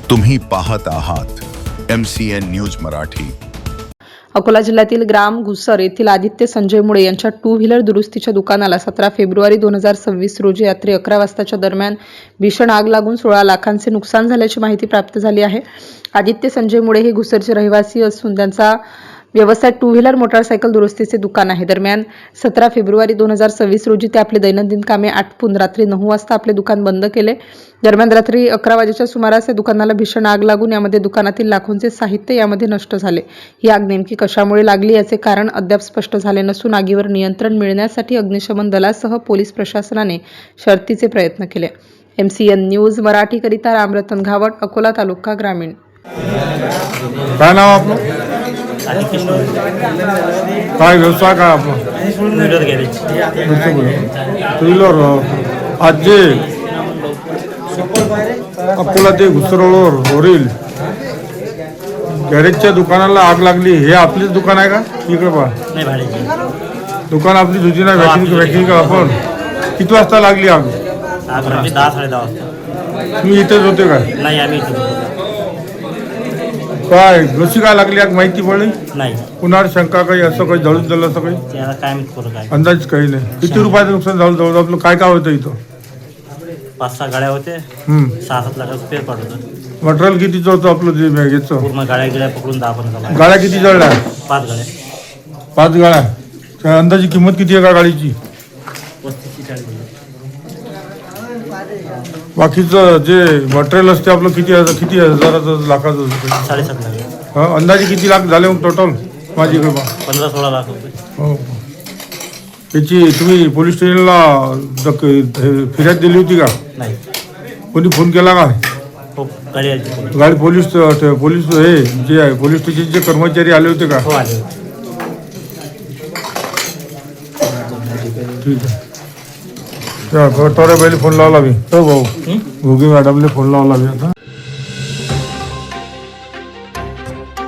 तुम्ही पाहत आहात MCN न्यूज मराठी। अकोला जिल्ह्यातील ग्राम घुसर येथील आदित्य संजय मुळे यांच्या 2 व्हीलर दुरुस्तीच्या दुकानाला 17 फेब्रुवारी 2026 रोजी रात्री 11 वाजताच्या दरम्यान भीषण आग लागून 16 लाखांचे नुकसान झाल्याची माहिती प्राप्त झाली आहे। आदित्य संजय मुळे हे घुसरचे रहिवासी असून त्यांचा व्यवसाय 2 व्हीलर मोटारसायकल दुरुस्तीचे दुकान आहे। दरम्यान 17 फेब्रुवारी 2026 रोजी ते आपले दैनंदिन कामे आटपून रात्री 9 वाजता आपले दुकान बंद केले। दरम्यान रात्री 11 वाजेच्या सुमारास या दुकानाला भीषण आग लागून यामध्ये दुकानातील लाखोंचे साहित्य यामध्ये नष्ट झाले। ही आग नेमकी कशामुळे लागली याचे कारण अद्याप स्पष्ट झाले नसून आगीवर नियंत्रण मिळवण्यासाठी अग्निशमन दलासह पोलीस प्रशासनाने शर्थीचे प्रयत्न केले। MCN न्यूज मराठी करिता रामरतन घावट, अकोला तालुका ग्रामीण। काय नाव आपलं? काय व्यवसाय काय आपला? टू व्हीलर आज जे अकोला ते घुसरोळवर वरील गॅरेजच्या दुकानाला आग लागली, हे आपलीच दुकान आहे का? इकडे पहा, दुकान आपली दुसरी नाही, वॅक्सिंग का आपण? किती वाजता लागली आग? 10-10:30 वाजता। तुम्ही इथेच होते काय? नाही, आम्ही काय कशी काय लागली आग माहिती पडली नाही। कुणावर शंका काही असं काही जळून झालं असं काही त्याला काय माहित करू काय अंदाज काही नाही। किती रुपयाचं नुकसान झालं जवळ आपलं? काय काय होतं इथं? 5-6 गाड्या होते, 6-7 लाखाचं पेर पडतं। मटेरियल कितीचं होतं आपलं जे याचं? पूर्ण गाड्या पकडून 10-15 गाड्या किती जळल्या? 5 गाड्या, 5 गाड्या। त्या अंदाजी किंमत किती आहे का गाडीची? 35-40 बाकीचं जे मटेरियल असते आपलं किती हजाराचं लाखाचं असतं? 7.5 लाख, हा, अंदाजे किती लाख झाले मग टोटल? माझी इकडे पहा. 15-16 लाख रुपये। हो, त्याची तुम्ही पोलीस स्टेशनला फिर्याद दिली होती का? नाही, कोणी फोन केला का? हो गाडी आली होती। गाडी पोलीस हे जे आहे पोलीस स्टेशनचे कर्मचारी आले होते का? हो आले होते। ठीक आहे, त्या गटवाड्या बाईला फोन लावला मी, हो भाऊ, घोगे मॅडमने फोन लावला मी आता।